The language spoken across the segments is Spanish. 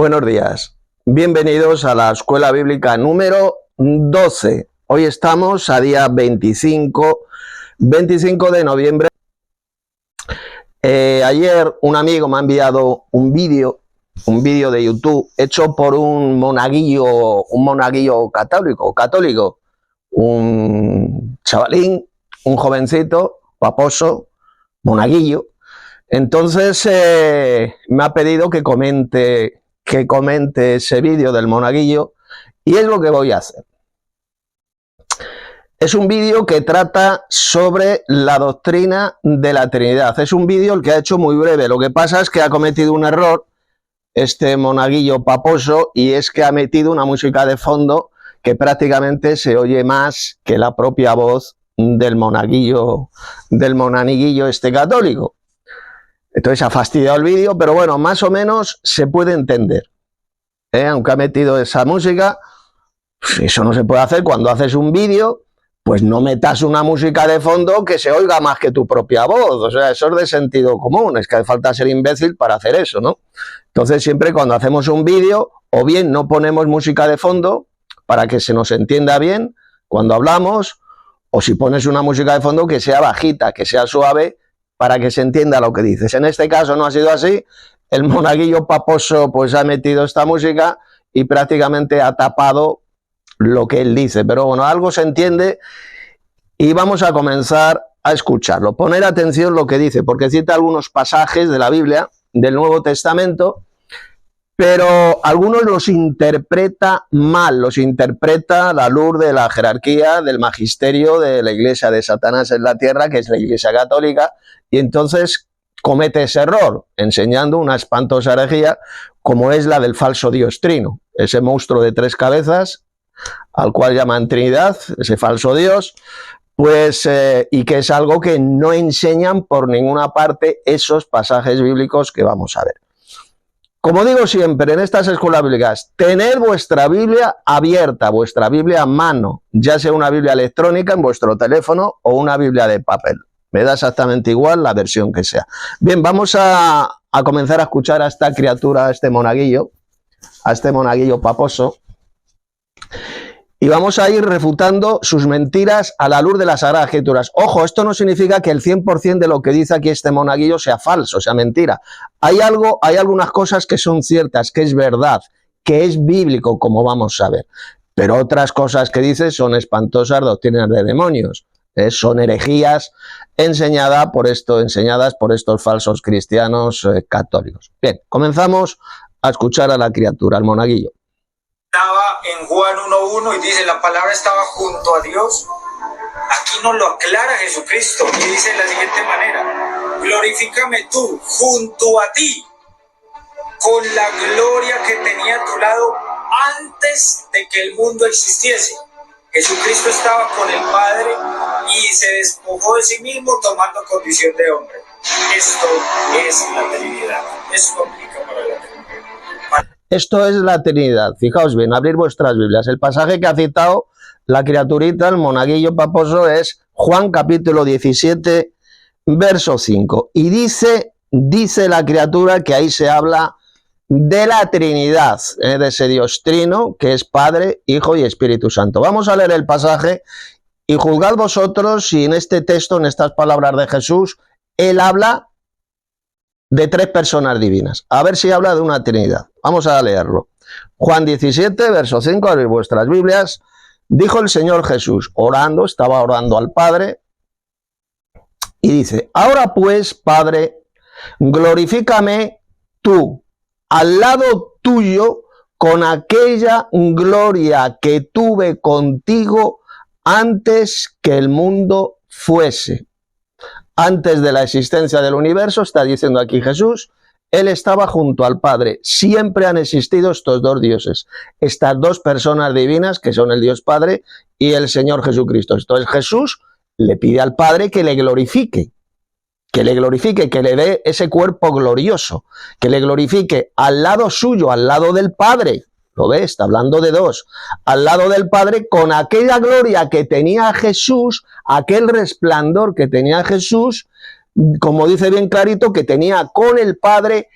Buenos días, bienvenidos a la Escuela Bíblica número 12. Hoy estamos a día 25 de noviembre. Ayer un amigo me ha enviado un vídeo de YouTube hecho por un monaguillo católico, un chavalín, un jovencito, paposo, monaguillo. Entonces me ha pedido que comente ese vídeo del monaguillo y es lo que voy a hacer. Es un vídeo que trata sobre la doctrina de la Trinidad. Es un vídeo el que ha hecho muy breve. Lo que pasa es que ha cometido un error este monaguillo paposo, y es que ha metido una música de fondo que prácticamente se oye más que la propia voz del monaguillo este católico. Entonces ha fastidiado el vídeo, pero bueno, más o menos se puede entender. Aunque ha metido esa música, eso no se puede hacer cuando haces un vídeo. Pues no metas una música de fondo que se oiga más que tu propia voz. O sea, eso es de sentido común. Es que hace falta ser imbécil para hacer eso, ¿no? Entonces, siempre cuando hacemos un vídeo, o bien no ponemos música de fondo para que se nos entienda bien cuando hablamos, o si pones una música de fondo que sea bajita, que sea suave, para que se entienda lo que dices. En este caso no ha sido así. El monaguillo paposo pues ha metido esta música y prácticamente ha tapado lo que él dice, pero bueno, algo se entiende y vamos a comenzar a escucharlo. Poner atención lo que dice, porque cita algunos pasajes de la Biblia, del Nuevo Testamento, pero algunos los interpreta mal, los interpreta a la luz de la jerarquía, del magisterio de la Iglesia de Satanás en la tierra, que es la Iglesia Católica, y entonces comete ese error, enseñando una espantosa herejía, como es la del falso Dios Trino, ese monstruo de 3 cabezas, al cual llaman Trinidad, ese falso Dios, pues, y que es algo que no enseñan por ninguna parte esos pasajes bíblicos que vamos a ver. Como digo siempre en estas escuelas bíblicas, tened vuestra Biblia abierta, vuestra Biblia a mano, ya sea una Biblia electrónica en vuestro teléfono o una Biblia de papel. Me da exactamente igual la versión que sea. Bien, vamos a comenzar a escuchar a esta criatura, a este monaguillo paposo, y vamos a ir refutando sus mentiras a la luz de las Sagradas Escrituras. Ojo, esto no significa que el 100% de lo que dice aquí este monaguillo sea falso, sea mentira. Hay algunas cosas que son ciertas, que es verdad, que es bíblico, como vamos a ver. Pero otras cosas que dice son espantosas doctrinas de demonios. Son herejías enseñadas por estos falsos cristianos católicos. Bien, comenzamos a escuchar a la criatura, al monaguillo. Estaba en Juan 1:1 y dice: la palabra estaba junto a Dios. Aquí nos lo aclara Jesucristo y dice de la siguiente manera: glorifícame tú junto a ti con la gloria que tenía a tu lado antes de que el mundo existiese. Jesucristo estaba con el Padre y se despojó de sí mismo tomando condición de hombre. Esto es la Trinidad. Esto aplica para la Trinidad. Esto es la Trinidad. Fijaos bien, abrir vuestras Biblias. El pasaje que ha citado la criaturita, el monaguillo paposo, es Juan capítulo 17, verso 5. Y dice la criatura que ahí se habla de la Trinidad, de ese Dios trino que es Padre, Hijo y Espíritu Santo. Vamos a leer el pasaje y juzgad vosotros si en este texto, en estas palabras de Jesús, él habla de 3 personas divinas. A ver si habla de una Trinidad. Vamos a leerlo. Juan 17, verso 5, abrid vuestras Biblias. Dijo el Señor Jesús, estaba orando al Padre, y dice: ahora pues, Padre, glorifícame tú al lado tuyo con aquella gloria que tuve contigo antes que el mundo fuese. Antes de la existencia del universo, está diciendo aquí Jesús, él estaba junto al Padre. Siempre han existido estos 2 dioses, estas 2 personas divinas que son el Dios Padre y el Señor Jesucristo. Entonces Jesús le pide al Padre que le glorifique, que le dé ese cuerpo glorioso, que le glorifique al lado suyo, al lado del Padre. ¿Lo ves? Está hablando de 2. Al lado del Padre, con aquella gloria que tenía Jesús, aquel resplandor que tenía Jesús, como dice bien clarito, que tenía con el Padre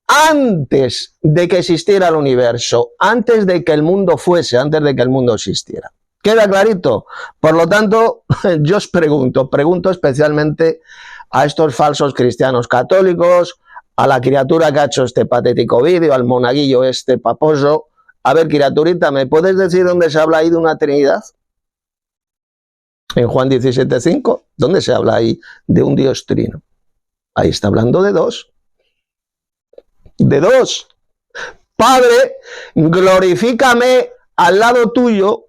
antes de que existiera el universo, antes de que el mundo fuese, antes de que el mundo existiera. ¿Queda clarito? Por lo tanto, yo os pregunto especialmente a estos falsos cristianos católicos, a la criatura que ha hecho este patético vídeo, al monaguillo este paposo. A ver, criaturita, ¿me puedes decir dónde se habla ahí de una Trinidad? En Juan 17:5, ¿dónde se habla ahí de un Dios trino? Ahí está hablando de dos. De dos. Padre, glorifícame al lado tuyo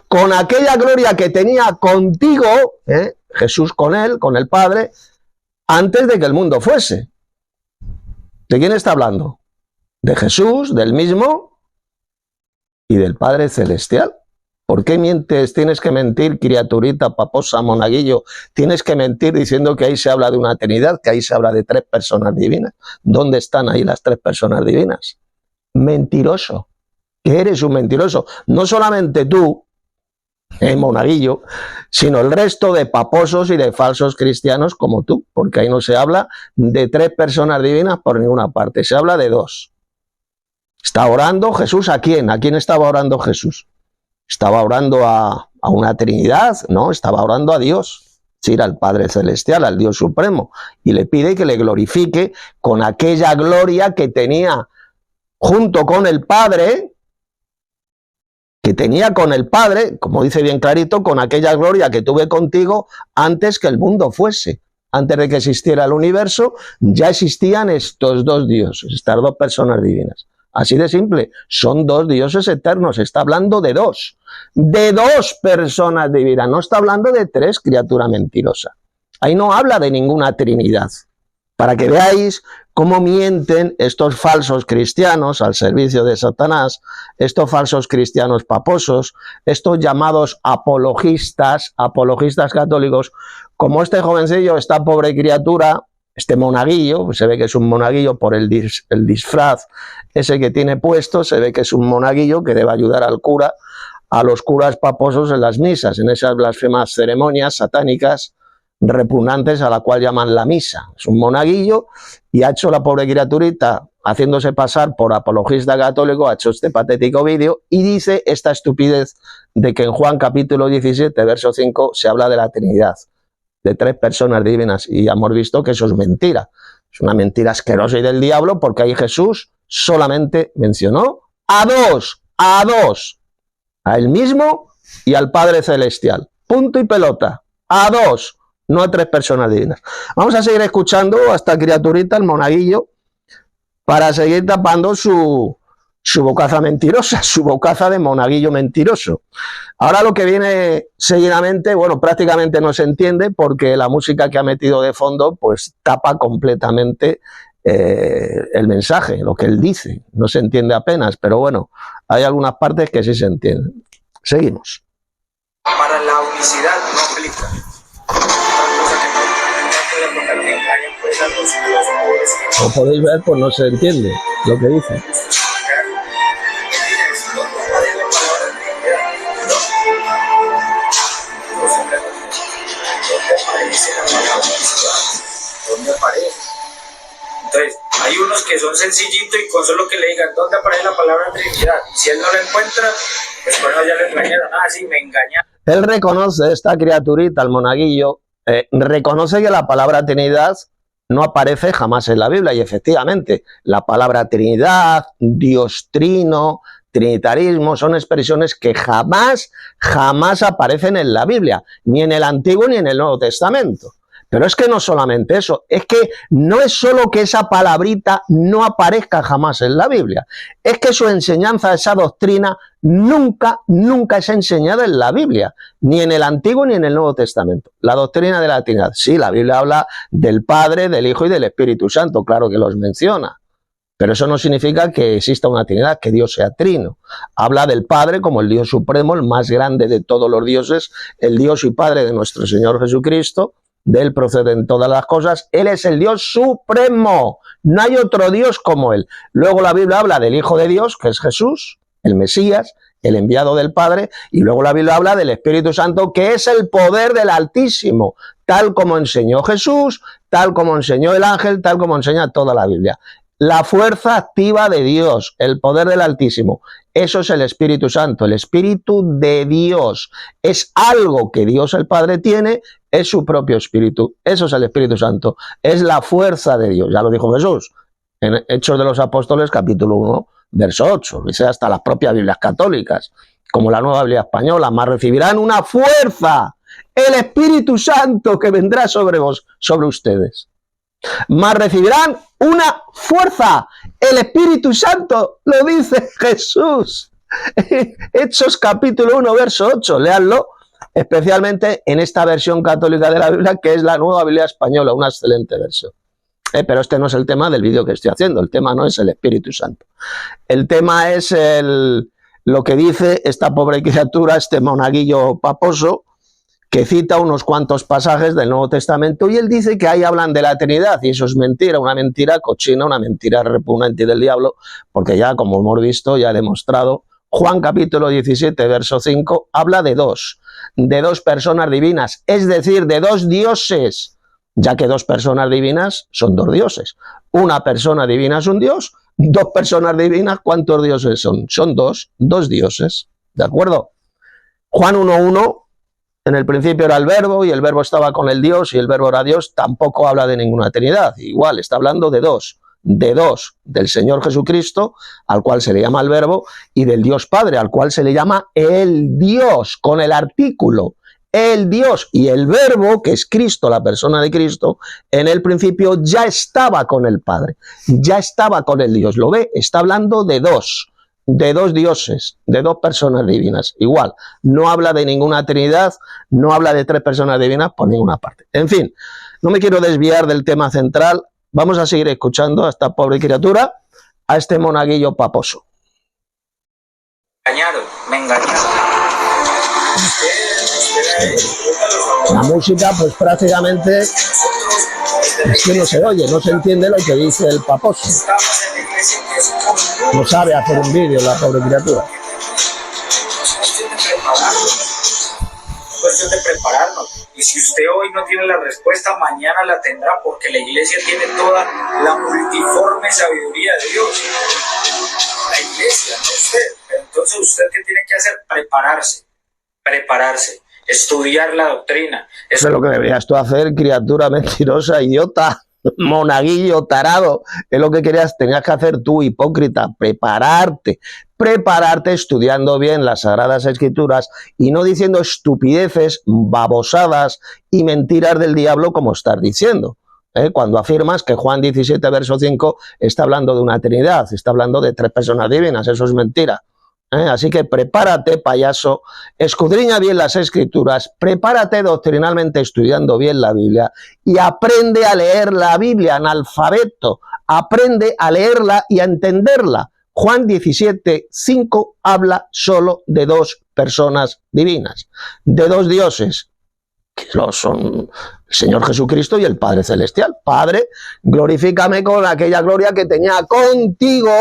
con aquella gloria que tenía contigo, Jesús con él, con el Padre, antes de que el mundo fuese. ¿De quién está hablando? De Jesús, del mismo y del Padre Celestial. ¿Por qué mientes? Tienes que mentir, criaturita, paposa, monaguillo. Tienes que mentir diciendo que ahí se habla de una Trinidad, que ahí se habla de tres personas divinas. ¿Dónde están ahí las tres personas divinas? Mentiroso. Que eres un mentiroso. No solamente tú, monaguillo, sino el resto de paposos y de falsos cristianos como tú, porque ahí no se habla de tres personas divinas por ninguna parte, se habla de dos. ¿Está orando Jesús a quién? ¿A quién estaba orando Jesús? ¿Estaba orando a una Trinidad? No, estaba orando a Dios, sí, al Padre Celestial, al Dios Supremo, y le pide que le glorifique con aquella gloria que tenía junto con el Padre, como dice bien clarito, con aquella gloria que tuve contigo antes que el mundo fuese. Antes de que existiera el universo, ya existían estos dos dioses, estas dos personas divinas. Así de simple, son dos dioses eternos, está hablando de dos personas divinas, no está hablando de tres, criatura mentirosa. Ahí no habla de ninguna Trinidad. Para que veáis cómo mienten estos falsos cristianos al servicio de Satanás, estos falsos cristianos paposos, estos llamados apologistas católicos, como este jovencillo, esta pobre criatura, este monaguillo, se ve que es un monaguillo por el disfraz ese que tiene puesto, se ve que es un monaguillo que debe ayudar al cura, a los curas paposos en las misas, en esas blasfemas ceremonias satánicas repugnantes a la cual llaman la misa. Es un monaguillo y ha hecho la pobre criaturita, haciéndose pasar por apologista católico, ha hecho este patético vídeo y dice esta estupidez de que en Juan capítulo 17, verso 5, se habla de la Trinidad, de tres personas divinas, y hemos visto que eso es mentira. Es una mentira asquerosa y del diablo, porque ahí Jesús solamente mencionó a dos, a él mismo y al Padre Celestial. Punto y pelota. A dos, no a tres personas divinas. Vamos a seguir escuchando a esta criaturita, el monaguillo, para seguir tapando su bocaza mentirosa, su bocaza de monaguillo mentiroso. Ahora lo que viene seguidamente, bueno, prácticamente no se entiende porque la música que ha metido de fondo pues tapa completamente el mensaje, lo que él dice. No se entiende apenas, pero bueno, hay algunas partes que sí se entienden. Seguimos. Para la unicidad no aplica. Como podéis ver, pues no se entiende lo que dice. ¿Dónde aparece? Entonces, hay unos que son sencillitos y con solo que le digan ¿dónde aparece la palabra Trinidad? Y si él no la encuentra, pues bueno, ya le engañaron. Ah, sí, me engañaron. Él reconoce, esta criaturita, el monaguillo, reconoce que la palabra Trinidad no aparece jamás en la Biblia, y efectivamente, la palabra Trinidad, Dios trino, trinitarismo, son expresiones que jamás aparecen en la Biblia, ni en el Antiguo ni en el Nuevo Testamento. Pero es que no solamente eso, es que no es solo que esa palabrita no aparezca jamás en la Biblia, es que su enseñanza, esa doctrina, nunca es enseñada en la Biblia, ni en el Antiguo ni en el Nuevo Testamento. La doctrina de la Trinidad, sí, la Biblia habla del Padre, del Hijo y del Espíritu Santo, claro que los menciona, pero eso no significa que exista una Trinidad, que Dios sea trino. Habla del Padre como el Dios supremo, el más grande de todos los dioses, el Dios y Padre de nuestro Señor Jesucristo. De él proceden todas las cosas, él es el Dios supremo, no hay otro Dios como él. Luego la Biblia habla del Hijo de Dios, que es Jesús, el Mesías, el enviado del Padre, y luego la Biblia habla del Espíritu Santo, que es el poder del Altísimo, tal como enseñó Jesús, tal como enseñó el ángel, tal como enseña toda la Biblia. la fuerza activa de Dios, el poder del Altísimo. Eso es el Espíritu Santo, el Espíritu de Dios. Es algo que Dios el Padre tiene, es su propio Espíritu. Eso es el Espíritu Santo. Es la fuerza de Dios. Ya lo dijo Jesús en Hechos de los Apóstoles, capítulo 1, verso 8. Dice hasta las propias Biblias católicas, como la Nueva Biblia Española, más recibirán una fuerza, el Espíritu Santo que vendrá sobre ustedes. Más recibirán una fuerza, el Espíritu Santo, lo dice Jesús. Hechos capítulo 1, verso 8, léanlo, especialmente en esta versión católica de la Biblia, que es la Nueva Biblia Española, una excelente versión. Pero este no es el tema del vídeo que estoy haciendo, el tema no es el Espíritu Santo. El tema es lo que dice esta pobre criatura, este monaguillo paposo, que cita unos cuantos pasajes del Nuevo Testamento y él dice que ahí hablan de la Trinidad y eso es mentira, una mentira cochina, una mentira repugnante del diablo, porque ya, como hemos visto, ya he demostrado, Juan capítulo 17, verso 5, habla de dos personas divinas, es decir, de dos dioses, ya que dos personas divinas son dos dioses. Una persona divina es un dios, dos personas divinas, ¿cuántos dioses son? Son dos dioses, ¿de acuerdo? Juan 1.1, en el principio era el verbo y el verbo estaba con el Dios y el verbo era Dios, tampoco habla de ninguna Trinidad. Igual, está hablando de dos, del Señor Jesucristo, al cual se le llama el verbo, y del Dios Padre, al cual se le llama el Dios, con el artículo, el Dios. Y el verbo, que es Cristo, la persona de Cristo, en el principio ya estaba con el Padre, ya estaba con el Dios. ¿Lo ve? Está hablando de dos dioses, de dos personas divinas. Igual, no habla de ninguna Trinidad, no habla de tres personas divinas por ninguna parte. En fin, no me quiero desviar del tema central, vamos a seguir escuchando a esta pobre criatura, a este monaguillo paposo. Me engañaron. La música, pues prácticamente es que no se oye, no se entiende lo que dice el paposo. No sabe hacer un vídeo la pobre criatura. Es cuestión de prepararnos. Y si usted hoy no tiene la respuesta, mañana la tendrá, porque la iglesia tiene toda la multiforme sabiduría de Dios. La iglesia, no usted. Pero entonces, ¿usted qué tiene que hacer? Prepararse. Estudiar la doctrina. Eso es lo que deberías tú hacer, criatura mentirosa, idiota, monaguillo, tarado. Es lo que tenías que hacer tú, hipócrita, prepararte estudiando bien las Sagradas Escrituras y no diciendo estupideces, babosadas y mentiras del diablo como estás diciendo. Cuando afirmas que Juan 17, verso 5 está hablando de una Trinidad, está hablando de tres personas divinas, eso es mentira. Así que prepárate, payaso, escudriña bien las Escrituras, prepárate doctrinalmente estudiando bien la Biblia y aprende a leer la Biblia, analfabeto, aprende a leerla y a entenderla. Juan 17, 5 habla solo de dos personas divinas, de dos dioses, que son el Señor Jesucristo y el Padre Celestial. Padre, glorifícame con aquella gloria que tenía contigo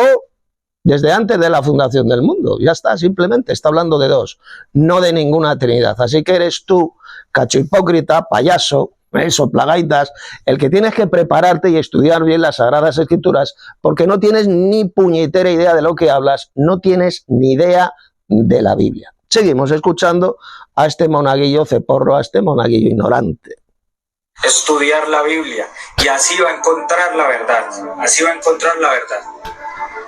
desde antes de la fundación del mundo. Ya está, simplemente está hablando de dos, no de ninguna Trinidad. Así que eres tú, cacho hipócrita, payaso, soplagaitas, el que tienes que prepararte y estudiar bien las Sagradas Escrituras, porque no tienes ni puñetera idea de lo que hablas, no tienes ni idea de la Biblia. Seguimos escuchando a este monaguillo ceporro, a este monaguillo ignorante. Estudiar la Biblia y así va a encontrar la verdad. Así va a encontrar la verdad.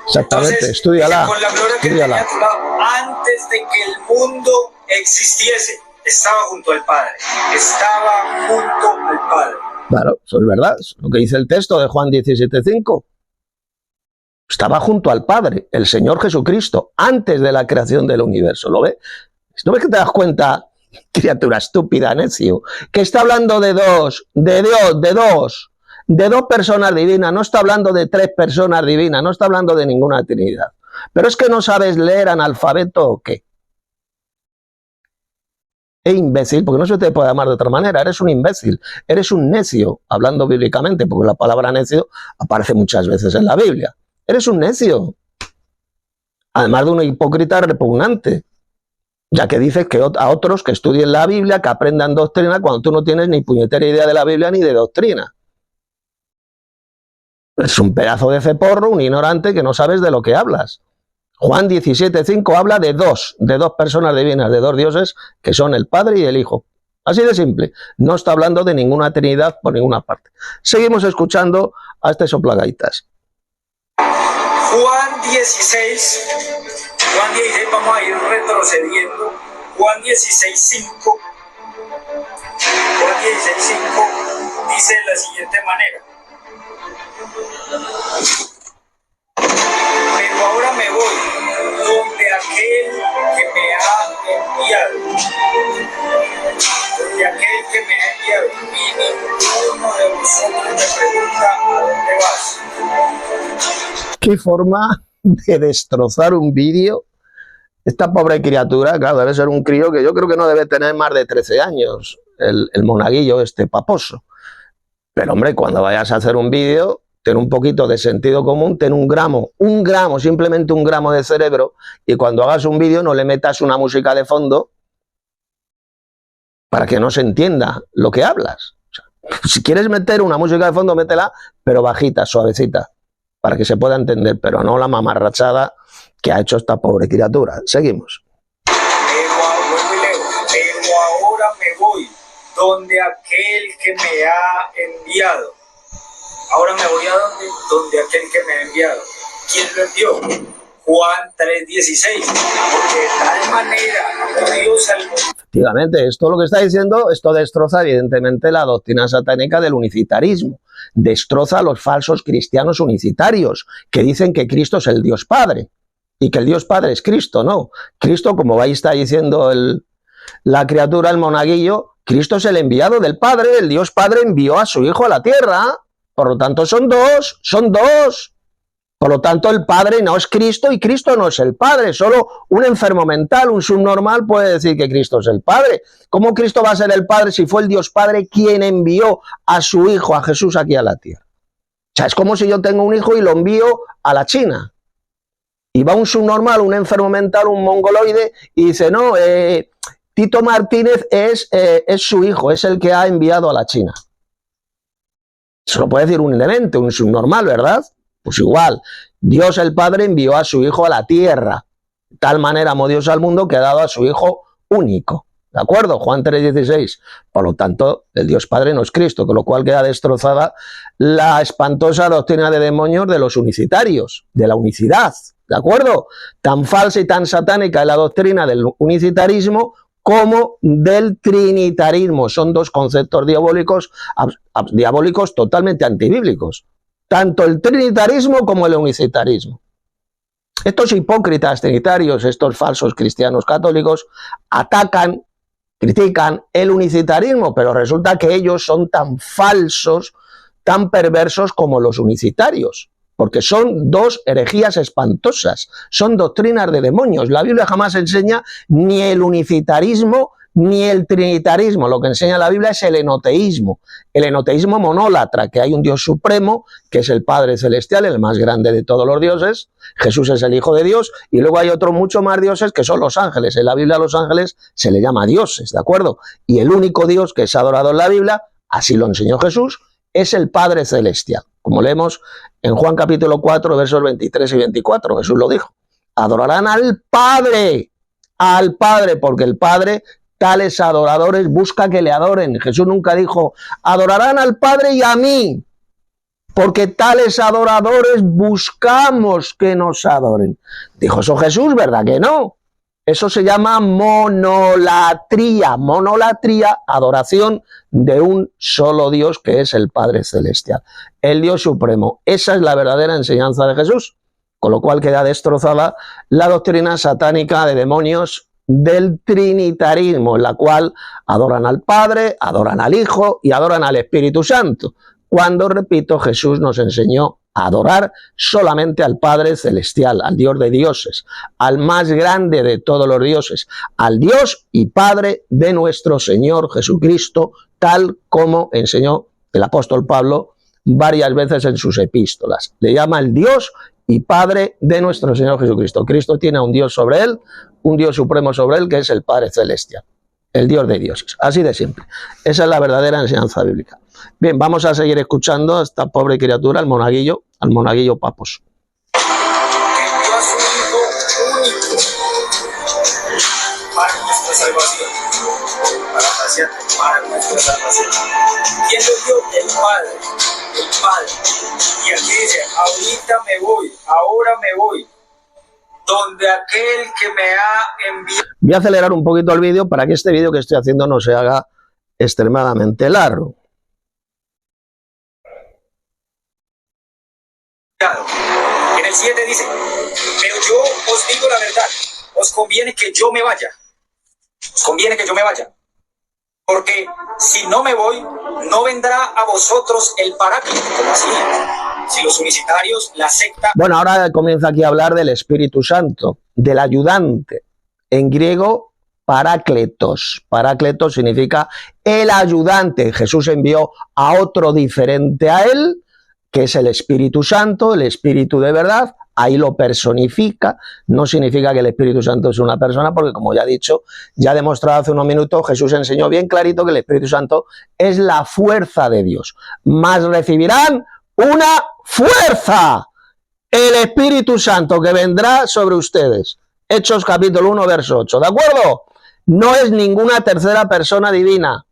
Exactamente, entonces, estudiala. Con la gloria que tenía a tu lado, antes de que el mundo existiese, estaba junto al Padre. Estaba junto al Padre. Claro, eso es verdad. Es lo que dice el texto de Juan 17:5. Estaba junto al Padre, el Señor Jesucristo, antes de la creación del universo. ¿Lo ves? ¿No ves que te das cuenta, criatura estúpida, necio, que está hablando de dos, de Dios, de dos personas divinas? No está hablando de tres personas divinas, no está hablando de ninguna Trinidad. Pero es que no sabes leer, analfabeto o qué. Imbécil, porque no se te puede llamar de otra manera, eres un imbécil, eres un necio, hablando bíblicamente, porque la palabra necio aparece muchas veces en la Biblia. Eres un necio, además de un hipócrita repugnante, ya que dices que a otros que estudien la Biblia, que aprendan doctrina, cuando tú no tienes ni puñetera idea de la Biblia ni de doctrina. Es un pedazo de ceporro, un ignorante que no sabes de lo que hablas. Juan 17:5 habla de dos personas divinas, de dos dioses que son el Padre y el Hijo. Así de simple. No está hablando de ninguna Trinidad por ninguna parte. Seguimos escuchando a este soplagaitas. Juan 16, vamos a ir retrocediendo. Juan 16:5 dice de la siguiente manera: pero ahora me voy donde aquel que me ha enviado, y ninguno de vosotros me pregunta ¿a dónde vas? ¿Qué forma de destrozar un vídeo? Esta pobre criatura, claro, debe ser un crío que yo creo que no debe tener más de 13 años, el monaguillo este paposo. Pero hombre, cuando vayas a hacer un vídeo, ten un poquito de sentido común, ten un gramo, simplemente un gramo de cerebro, y cuando hagas un vídeo no le metas una música de fondo para que no se entienda lo que hablas. O sea, si quieres meter una música de fondo, métela, pero bajita, suavecita, para que se pueda entender, pero no la mamarrachada que ha hecho esta pobre criatura. Seguimos. Pero ahora me voy donde aquel que me ha enviado. Ahora me voy a donde aquel que me ha enviado. ¿Quién lo envió? Juan 3:16. Porque de tal manera Dios al mundo. Efectivamente, esto lo que está diciendo, esto destroza evidentemente la doctrina satánica del unicitarismo. Destroza a los falsos cristianos unicitarios, que dicen que Cristo es el Dios Padre, y que el Dios Padre es Cristo, no. Cristo, como ahí está diciendo la criatura, el monaguillo, Cristo es el enviado del Padre, el Dios Padre envió a su Hijo a la tierra, por lo tanto son dos. Por lo tanto, el Padre no es Cristo y Cristo no es el Padre. Solo un enfermo mental, un subnormal puede decir que Cristo es el Padre. ¿Cómo Cristo va a ser el Padre si fue el Dios Padre quien envió a su Hijo, a Jesús, aquí a la tierra? O sea, es como si yo tengo un hijo y lo envío a la China. Y va un subnormal, un enfermo mental, un mongoloide, y dice, no, Tito Martínez es su hijo, es el que ha enviado a la China. Eso lo puede decir un demente, un subnormal, ¿verdad? Pues igual, Dios el Padre envió a su Hijo a la tierra. De tal manera amó Dios al mundo que ha dado a su Hijo único. ¿De acuerdo? Juan 3:16. Por lo tanto, el Dios Padre no es Cristo, con lo cual queda destrozada la espantosa doctrina de demonios de los unicitarios, de la unicidad. ¿De acuerdo? Tan falsa y tan satánica es la doctrina del unicitarismo como del trinitarismo. Son dos conceptos diabólicos totalmente antibíblicos. Tanto el trinitarismo como el unicitarismo. Estos hipócritas trinitarios, estos falsos cristianos católicos, atacan, critican el unicitarismo, pero resulta que ellos son tan falsos, tan perversos como los unicitarios, porque son dos herejías espantosas, son doctrinas de demonios. La Biblia jamás enseña ni el unicitarismo ni el trinitarismo. Lo que enseña la Biblia es el enoteísmo monólatra, que hay un Dios supremo, que es el Padre Celestial, el más grande de todos los dioses. Jesús es el Hijo de Dios, y luego hay otros muchos más dioses que son los ángeles. En la Biblia a los ángeles se le llama dioses, ¿de acuerdo? Y el único Dios que es adorado en la Biblia, así lo enseñó Jesús, es el Padre Celestial. Como leemos en Juan capítulo 4, versos 23 y 24, Jesús lo dijo. Adorarán al Padre, porque el Padre tales adoradores busca que le adoren. Jesús nunca dijo, adorarán al Padre y a mí, porque tales adoradores buscamos que nos adoren. Dijo eso Jesús, ¿verdad que no? Eso se llama monolatría. Monolatría, adoración de un solo Dios, que es el Padre Celestial, el Dios Supremo. Esa es la verdadera enseñanza de Jesús, con lo cual queda destrozada la doctrina satánica de demonios del trinitarismo, en la cual adoran al Padre, adoran al Hijo y adoran al Espíritu Santo, cuando, repito, Jesús nos enseñó a adorar solamente al Padre Celestial, al Dios de dioses, al más grande de todos los dioses, al Dios y Padre de nuestro Señor Jesucristo, tal como enseñó el apóstol Pablo varias veces en sus epístolas. Le llama el Dios y Padre de nuestro Señor Jesucristo. Cristo tiene a un Dios sobre él, un Dios supremo sobre él, que es el Padre Celestial, el Dios de dioses. Así de simple. Esa es la verdadera enseñanza bíblica. Bien, vamos a seguir escuchando a esta pobre criatura, el monaguillo, al monaguillo Paposo. Envió a su Hijo único para nuestra salvación. Para nuestra salvación. ¿Quién lo dio? El Padre. El Padre. Y aquí dice, ahorita me voy, ahora me voy, donde aquel que me ha enviado. Voy a acelerar un poquito el vídeo para que este vídeo que estoy haciendo no se haga extremadamente largo. En el 7 dice, pero yo os digo la verdad, os conviene que yo me vaya. Os conviene que yo me vaya. Porque si no me voy, no vendrá a vosotros el Paráclito. ¿Cómo así? Si los unicitarios, la secta... Bueno, ahora comienza aquí a hablar del Espíritu Santo, del ayudante. En griego, parácletos. Parácletos significa el ayudante. Jesús envió a otro diferente a él, que es el Espíritu Santo, el Espíritu de verdad. Ahí lo personifica. No significa que el Espíritu Santo es una persona, porque como ya he dicho, ya he demostrado hace unos minutos, Jesús enseñó bien clarito que el Espíritu Santo es la fuerza de Dios. Mas recibirán una fuerza, el Espíritu Santo que vendrá sobre ustedes. Hechos capítulo 1, verso 8. ¿De acuerdo? No es ninguna tercera persona divina.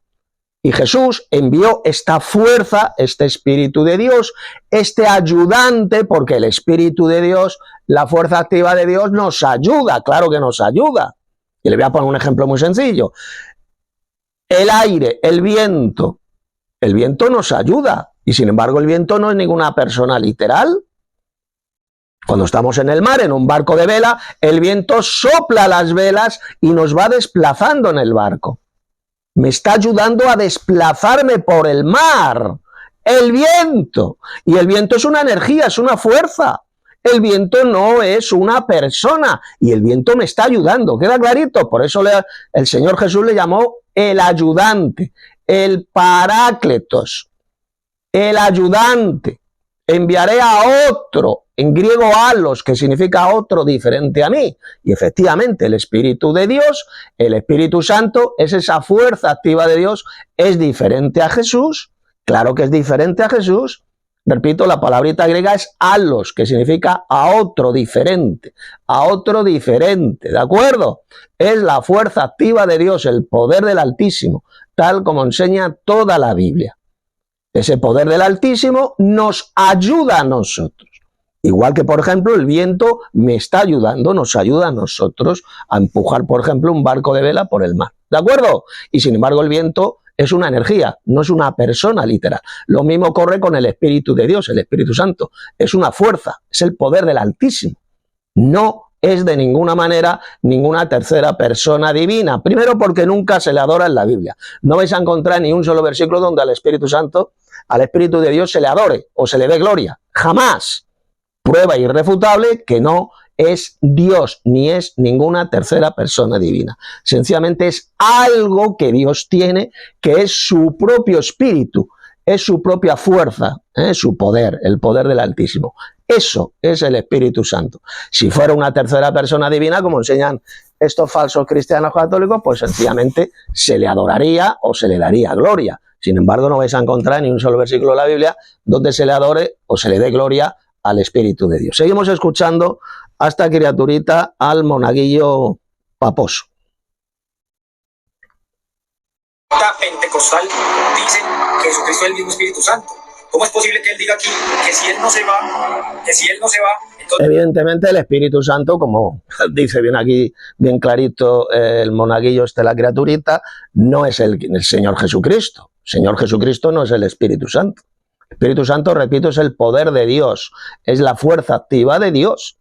Y Jesús envió esta fuerza, este Espíritu de Dios, este ayudante, porque el Espíritu de Dios, la fuerza activa de Dios nos ayuda, claro que nos ayuda. Y le voy a poner un ejemplo muy sencillo. El aire, el viento nos ayuda. Y sin embargo el viento no es ninguna persona literal. Cuando estamos en el mar, en un barco de vela, el viento sopla las velas y nos va desplazando en el barco. Me está ayudando a desplazarme por el mar. El viento. Y el viento es una energía, es una fuerza. El viento no es una persona. Y el viento me está ayudando. ¿Queda clarito? Por eso el Señor Jesús le llamó el ayudante, el parácletos, el ayudante. Enviaré a otro, en griego alos, que significa otro diferente a mí. Y efectivamente el Espíritu de Dios, el Espíritu Santo, es esa fuerza activa de Dios, es diferente a Jesús. Claro que es diferente a Jesús. Repito, la palabrita griega es alos, que significa a otro diferente, ¿de acuerdo? Es la fuerza activa de Dios, el poder del Altísimo, tal como enseña toda la Biblia. Ese poder del Altísimo nos ayuda a nosotros. Igual que, por ejemplo, el viento me está ayudando, nos ayuda a nosotros a empujar, por ejemplo, un barco de vela por el mar. ¿De acuerdo? Y sin embargo, el viento es una energía, no es una persona literal. Lo mismo ocurre con el Espíritu de Dios, el Espíritu Santo. Es una fuerza, es el poder del Altísimo. No es de ninguna manera ninguna tercera persona divina. Primero, porque nunca se le adora en la Biblia. No vais a encontrar ni un solo versículo donde al Espíritu Santo, al Espíritu de Dios se le adore o se le dé gloria. Jamás. Prueba irrefutable que no es Dios, ni es ninguna tercera persona divina. Sencillamente es algo que Dios tiene, que es su propio espíritu, es su propia fuerza, su poder, el poder del Altísimo. Eso es el Espíritu Santo. Si fuera una tercera persona divina, como enseñan estos falsos cristianos católicos, pues sencillamente se le adoraría o se le daría gloria. Sin embargo, no vais a encontrar ni un solo versículo de la Biblia donde se le adore o se le dé gloria al Espíritu de Dios. Seguimos escuchando a esta criaturita, al monaguillo Paposo. Pentecostal dicen que Jesucristo es el mismo Espíritu Santo. ¿Cómo es posible que él diga aquí que si él no se va, entonces... Evidentemente el Espíritu Santo, como dice bien aquí, bien clarito el monaguillo la criaturita, no es el Señor Jesucristo. El Señor Jesucristo no es el Espíritu Santo. El Espíritu Santo, repito, es el poder de Dios, es la fuerza activa de Dios.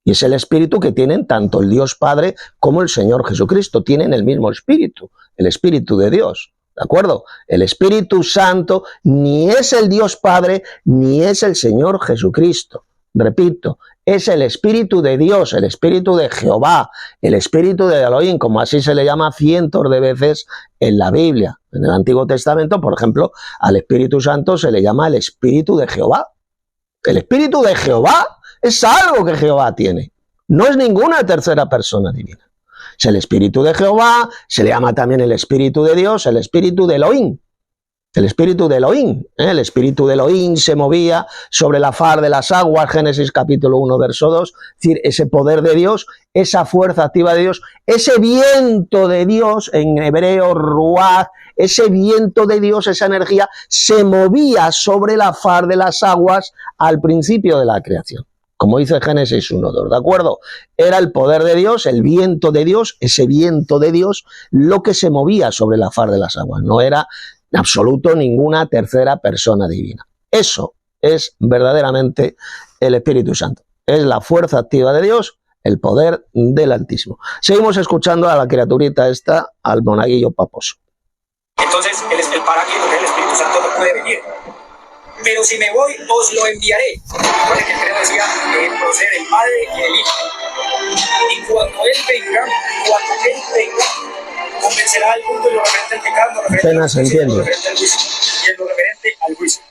Y es el Espíritu que tienen tanto el Dios Padre como el Señor Jesucristo. Tienen el mismo Espíritu, el Espíritu de Dios. ¿De acuerdo? El Espíritu Santo ni es el Dios Padre ni es el Señor Jesucristo. Repito, es el Espíritu de Dios, el Espíritu de Jehová, el Espíritu de Elohim, como así se le llama cientos de veces en la Biblia. En el Antiguo Testamento, por ejemplo, al Espíritu Santo se le llama el Espíritu de Jehová. El Espíritu de Jehová es algo que Jehová tiene. No es ninguna tercera persona divina. Es el Espíritu de Jehová, se le llama también el Espíritu de Dios, el Espíritu de Elohim. El espíritu de Elohim, el espíritu de Elohim se movía sobre la faz de las aguas, Génesis capítulo 1, verso 2, es decir, ese poder de Dios, esa fuerza activa de Dios, ese viento de Dios, en hebreo, ruach, ese viento de Dios, esa energía, se movía sobre la faz de las aguas al principio de la creación. Como dice Génesis 1:2, ¿de acuerdo? Era el poder de Dios, el viento de Dios, ese viento de Dios, lo que se movía sobre la faz de las aguas. No era en absoluto ninguna tercera persona divina. Eso es verdaderamente el Espíritu Santo. Es la fuerza activa de Dios, el poder del Altísimo. Seguimos escuchando a la criaturita esta, al monaguillo paposo. Entonces, el Paráclito, que es el Espíritu Santo, no puede venir. Pero si me voy, os lo enviaré. Recuerden que el credo decía que procede del Padre y del Hijo. Y cuando Él venga, convencerá al mundo en lo referente al pecado, en lo referente al juicio, y en lo referente al juicio.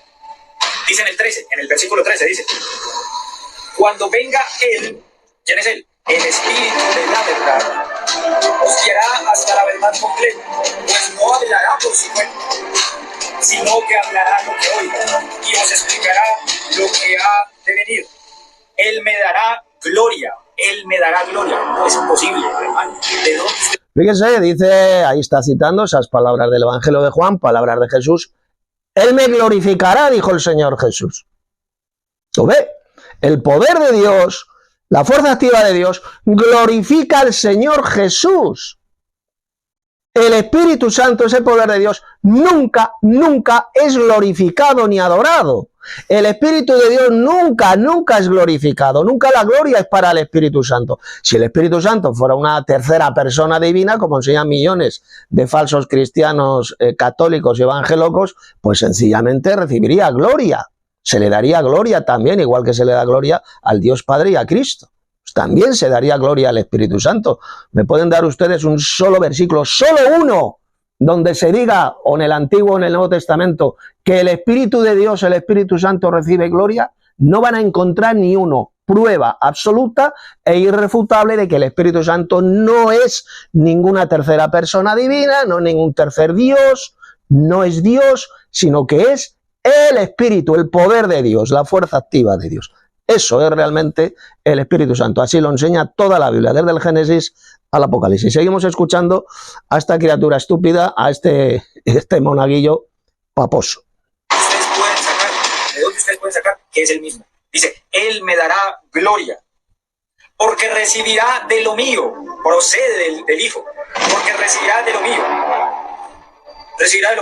Dice en el 13, en el versículo 13, dice: cuando venga Él, ¿quién es Él? El Espíritu de la verdad, os guiará hasta la verdad completa, pues no hablará por su cuenta, sino que hablará lo que oiga y os explicará lo que ha de venir. Él me dará gloria. No es imposible, hermano. ¿De dónde usted? Fíjense, dice, ahí está citando esas palabras del Evangelio de Juan, palabras de Jesús. Él me glorificará, dijo el Señor Jesús. ¿Lo ve? El poder de Dios, la fuerza activa de Dios, glorifica al Señor Jesús. El Espíritu Santo, ese poder de Dios, nunca es glorificado ni adorado. El Espíritu de Dios nunca es glorificado. Nunca la gloria es para el Espíritu Santo. Si el Espíritu Santo fuera una tercera persona divina, como enseñan millones de falsos cristianos católicos y evangélicos, pues sencillamente recibiría gloria. Se le daría gloria también, igual que se le da gloria al Dios Padre y a Cristo. También se daría gloria al Espíritu Santo. ¿Me pueden dar ustedes un solo versículo, solo uno, donde se diga, o en el Antiguo o en el Nuevo Testamento, que el Espíritu de Dios, el Espíritu Santo recibe gloria? No van a encontrar ni uno. Prueba absoluta e irrefutable de que el Espíritu Santo no es ninguna tercera persona divina, no es ningún tercer Dios, no es Dios, sino que es el Espíritu, el poder de Dios, la fuerza activa de Dios. Eso es realmente el Espíritu Santo. Así lo enseña toda la Biblia, desde el Génesis al Apocalipsis. Seguimos escuchando a esta criatura estúpida, a este monaguillo paposo. ¿De dónde ustedes pueden sacar? Que es el mismo. Dice, Él me dará gloria, porque recibirá de lo mío, procede del Hijo, porque recibirá de lo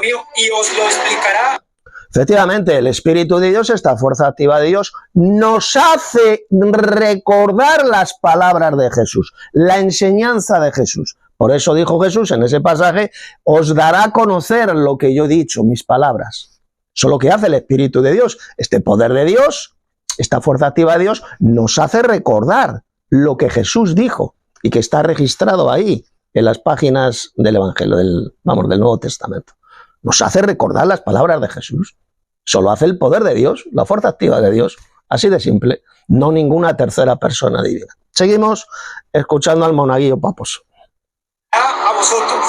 mío y os lo explicará. Efectivamente, el Espíritu de Dios, esta fuerza activa de Dios, nos hace recordar las palabras de Jesús, la enseñanza de Jesús. Por eso dijo Jesús en ese pasaje, os dará a conocer lo que yo he dicho, mis palabras. Eso es lo que hace el Espíritu de Dios. Este poder de Dios, esta fuerza activa de Dios, nos hace recordar lo que Jesús dijo y que está registrado ahí, en las páginas del Evangelio, del Nuevo Testamento. Nos hace recordar las palabras de Jesús. Solo hace el poder de Dios, la fuerza activa de Dios. Así de simple. No ninguna tercera persona divina. Seguimos escuchando al monaguillo paposo. A vosotros.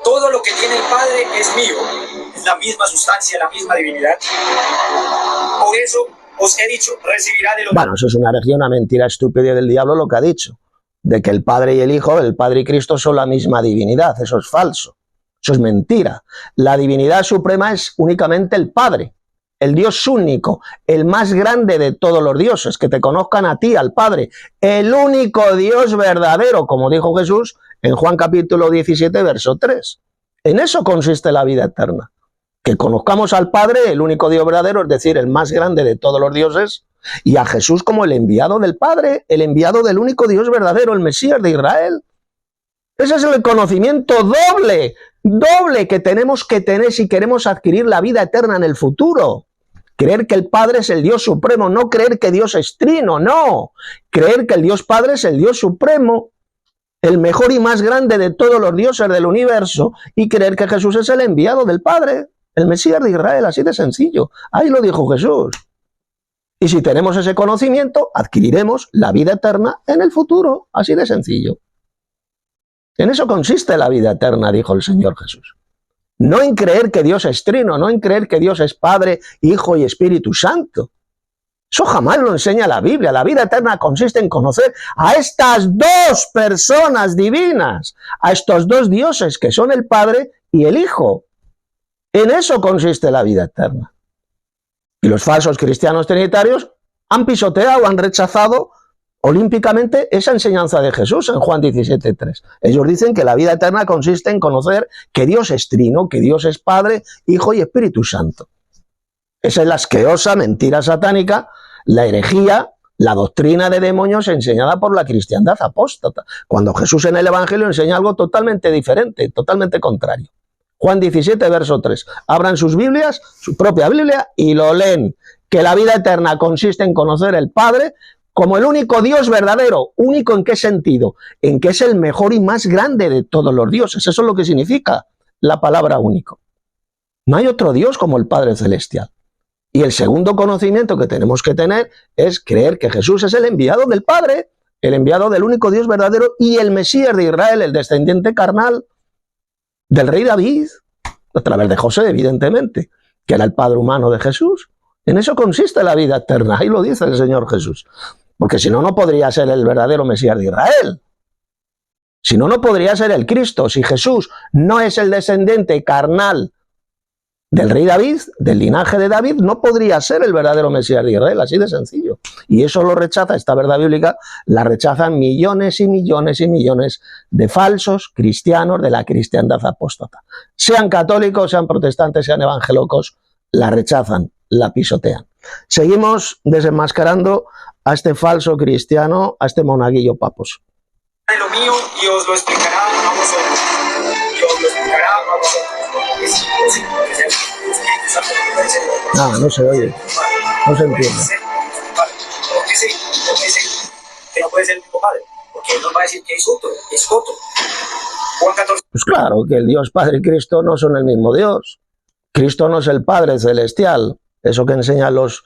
Todo lo que tiene el Padre es mío. Es la misma sustancia, la misma divinidad. Por eso os he dicho, recibirá de lo... Bueno, eso es una herejía, una mentira estúpida del diablo lo que ha dicho. De que el Padre y el Hijo, el Padre y Cristo son la misma divinidad. Eso es falso. Eso es mentira. La divinidad suprema es únicamente el Padre, el Dios único, el más grande de todos los dioses, que te conozcan a ti, al Padre, el único Dios verdadero, como dijo Jesús en Juan capítulo 17, verso 3. En eso consiste la vida eterna, que conozcamos al Padre, el único Dios verdadero, es decir, el más grande de todos los dioses, y a Jesús como el enviado del Padre, el enviado del único Dios verdadero, el Mesías de Israel. Ese es el conocimiento doble que tenemos que tener si queremos adquirir la vida eterna en el futuro. Creer que el Padre es el Dios supremo, no creer que Dios es trino, no. Creer que el Dios Padre es el Dios supremo, el mejor y más grande de todos los dioses del universo, y creer que Jesús es el enviado del Padre, el Mesías de Israel, así de sencillo. Ahí lo dijo Jesús. Y si tenemos ese conocimiento, adquiriremos la vida eterna en el futuro, así de sencillo. En eso consiste la vida eterna, dijo el Señor Jesús. no en creer que Dios es trino, no en creer que Dios es Padre, Hijo y Espíritu Santo. Eso jamás lo enseña la Biblia. La vida eterna consiste en conocer a estas dos personas divinas, a estos dos dioses que son el Padre y el Hijo. En eso consiste la vida eterna. Y los falsos cristianos trinitarios han pisoteado, han rechazado olímpicamente esa enseñanza de Jesús en Juan 17:3. Ellos dicen que la vida eterna consiste en conocer que Dios es trino, que Dios es Padre, Hijo y Espíritu Santo. Esa es la asquerosa mentira satánica, la herejía, la doctrina de demonios enseñada por la cristiandad apóstata, cuando Jesús en el Evangelio enseña algo totalmente diferente, totalmente contrario. Juan 17, verso 3. Abran sus Biblias, su propia Biblia, y lo leen. Que la vida eterna consiste en conocer el Padre como el único Dios verdadero. ¿Único en qué sentido? En que es el mejor y más grande de todos los dioses. Eso es lo que significa la palabra único. No hay otro Dios como el Padre Celestial. Y el segundo conocimiento que tenemos que tener es creer que Jesús es el enviado del Padre, el enviado del único Dios verdadero y el Mesías de Israel, el descendiente carnal del rey David, a través de José, evidentemente, que era el padre humano de Jesús. En eso consiste la vida eterna, ahí lo dice el Señor Jesús. Porque si no, no podría ser el verdadero Mesías de Israel. Si no, no podría ser el Cristo. Si Jesús no es el descendiente carnal del rey David, del linaje de David, no podría ser el verdadero Mesías de Israel, así de sencillo. Y eso lo rechaza, esta verdad bíblica, la rechazan millones y millones y millones de falsos cristianos de la cristiandad apóstata. Sean católicos, sean protestantes, sean evangélicos, la rechazan, la pisotean. Seguimos desenmascarando a este falso cristiano, a este monaguillo paposo. Lo mío y os lo explicará a vosotros. Y os lo explicará a vosotros. Es imposible que sea el Espíritu Santo que puede ser. Nada, no se oye. No se entiende. ¿Por qué sí? Que no puede ser el mismo Padre. Porque él nos va a decir que es otro. Juan 14. Pues claro, que el Dios Padre y Cristo no son el mismo Dios. Cristo no es el Padre celestial. Eso que enseñan los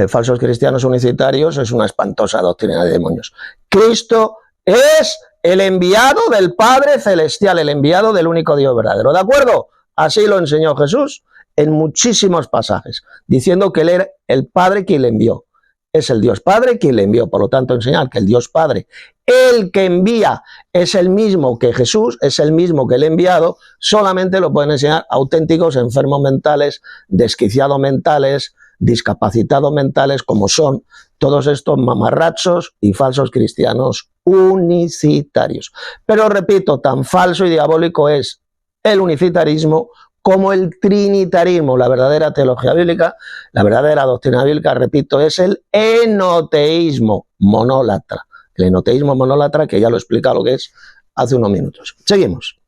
falsos cristianos unicitarios es una espantosa doctrina de demonios. Cristo es el enviado del Padre Celestial, el enviado del único Dios verdadero. ¿De acuerdo? Así lo enseñó Jesús en muchísimos pasajes, diciendo que él era el Padre quien le envió. Es el Dios Padre quien le envió. Por lo tanto, enseñar que el Dios Padre, el que envía, es el mismo que Jesús, es el mismo que el enviado, solamente lo pueden enseñar auténticos enfermos mentales, desquiciados mentales, discapacitados mentales, como son todos estos mamarrachos y falsos cristianos unicitarios. Pero repito, tan falso y diabólico es el unicitarismo como el trinitarismo. La verdadera teología bíblica, la verdadera doctrina bíblica, repito, es el enoteísmo monólatra. El enoteísmo monólatra, que ya lo he explicado lo que es hace unos minutos. Seguimos.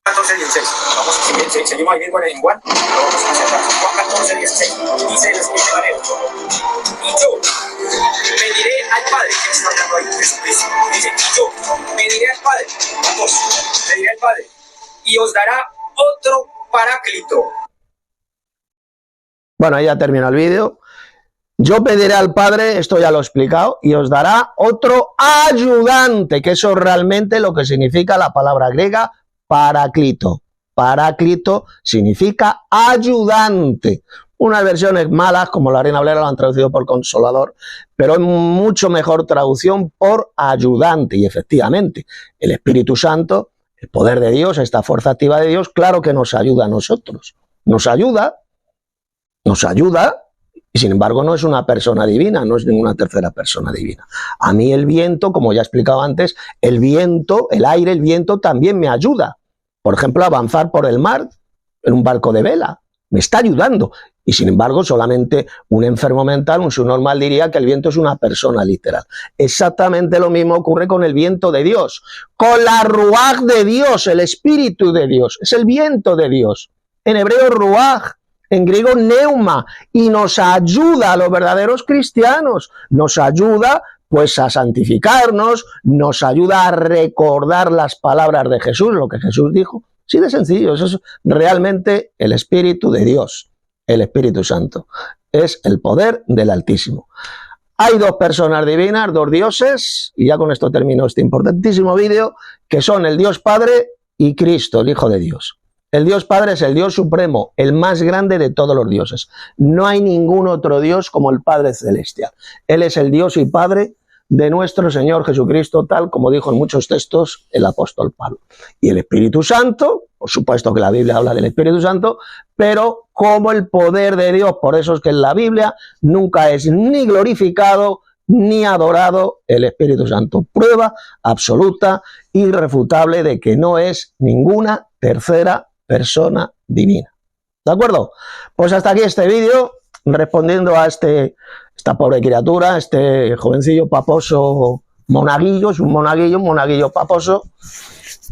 14, 16. Vamos, seguimos ahí en Juan. Vamos a hacer Juan 14, 16. Dice de la siguiente manera. Y yo pediré al Padre, que está hablando ahí Jesucristo. Dice, y yo pediré al Padre. Vamos, pediré al Padre. Y os dará otro Paráclito. Bueno, ahí ya termina el vídeo. Yo pediré al Padre, esto ya lo he explicado, y os dará otro ayudante, que eso es realmente lo que significa la palabra griega Paráclito. Paráclito significa ayudante. Unas versiones malas, como la Reina Valera, lo han traducido por consolador, pero es mucho mejor traducción por ayudante. Y efectivamente, el Espíritu Santo, el poder de Dios, esta fuerza activa de Dios, claro que nos ayuda a nosotros. Nos ayuda, y sin embargo no es una persona divina, no es ninguna tercera persona divina. A mí el viento, como ya he explicado antes, el viento, el aire, el viento también me ayuda. Por ejemplo, a avanzar por el mar en un barco de vela. Me está ayudando. Y sin embargo, solamente un enfermo mental, un subnormal, diría que el viento es una persona literal. Exactamente lo mismo ocurre con el viento de Dios, con la ruaj de Dios, el Espíritu de Dios. Es el viento de Dios. En hebreo, ruaj, en griego, neuma. Y nos ayuda a los verdaderos cristianos. Nos ayuda pues a santificarnos, nos ayuda a recordar las palabras de Jesús, lo que Jesús dijo. Sí, de sencillo, eso es realmente el Espíritu de Dios, el Espíritu Santo. Es el poder del Altísimo. Hay dos personas divinas, dos dioses, y ya con esto termino este importantísimo vídeo, que son el Dios Padre y Cristo, el Hijo de Dios. El Dios Padre es el Dios supremo, el más grande de todos los dioses. No hay ningún otro Dios como el Padre Celestial. Él es el Dios y Padre de nuestro Señor Jesucristo, tal como dijo en muchos textos el apóstol Pablo. Y el Espíritu Santo, por supuesto que la Biblia habla del Espíritu Santo, pero como el poder de Dios. Por eso es que en la Biblia nunca es ni glorificado ni adorado el Espíritu Santo. Prueba absoluta, irrefutable de que no es ninguna tercera persona divina. ¿De acuerdo? Pues hasta aquí este vídeo, respondiendo a esta pobre criatura, este jovencillo paposo monaguillo, es un monaguillo paposo,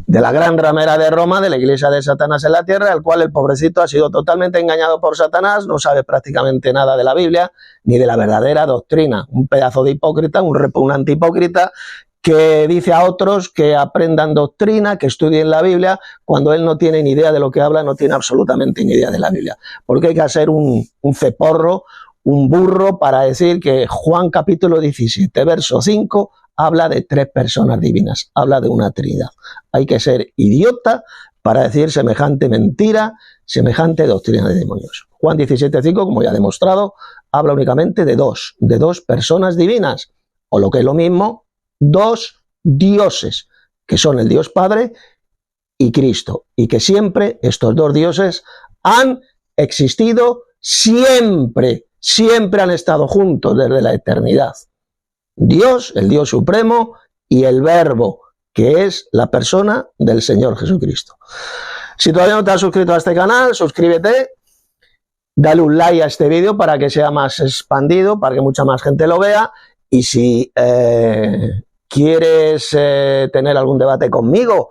de la gran ramera de Roma, de la iglesia de Satanás en la tierra, al cual el pobrecito ha sido totalmente engañado por Satanás, no sabe prácticamente nada de la Biblia, ni de la verdadera doctrina. Un pedazo de hipócrita, un repugnante hipócrita, que dice a otros que aprendan doctrina, que estudien la Biblia, cuando él no tiene ni idea de lo que habla, no tiene absolutamente ni idea de la Biblia. Porque hay que ser un ceporro, un burro, para decir que Juan capítulo 17, verso 5, habla de 3 personas divinas, habla de una Trinidad. Hay que ser idiota para decir semejante mentira, semejante doctrina de demonios. Juan 17:5, como ya he demostrado, habla únicamente de dos personas divinas, o lo que es lo mismo, 2 dioses, que son el Dios Padre y Cristo, y que siempre estos 2 dioses han existido, siempre han estado juntos desde la eternidad. Dios, el Dios supremo, y el Verbo, que es la persona del Señor Jesucristo. Si todavía no te has suscrito a este canal, suscríbete, dale un like a este vídeo para que sea más expandido, para que mucha más gente lo vea, y si quieres tener algún debate conmigo,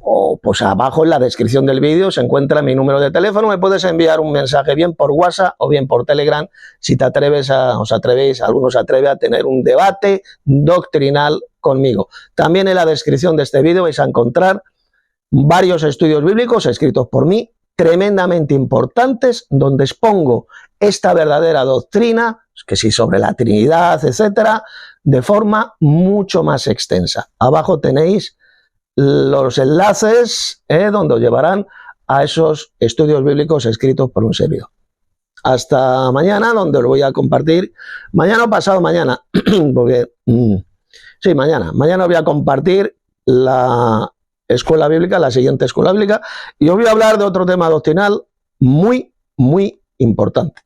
o pues abajo en la descripción del vídeo se encuentra mi número de teléfono, me puedes enviar un mensaje bien por WhatsApp o bien por Telegram, si te atreves alguno se atreve a tener un debate doctrinal conmigo. También en la descripción de este vídeo vais a encontrar varios estudios bíblicos escritos por mí, tremendamente importantes, donde expongo esta verdadera doctrina, que sí, sobre la Trinidad, etcétera, de forma mucho más extensa. Abajo tenéis los enlaces donde os llevarán a esos estudios bíblicos escritos por un servidor. Hasta mañana, donde os voy a compartir, mañana o pasado mañana, porque sí, mañana os voy a compartir la escuela bíblica, la siguiente escuela bíblica, y os voy a hablar de otro tema doctrinal muy importante.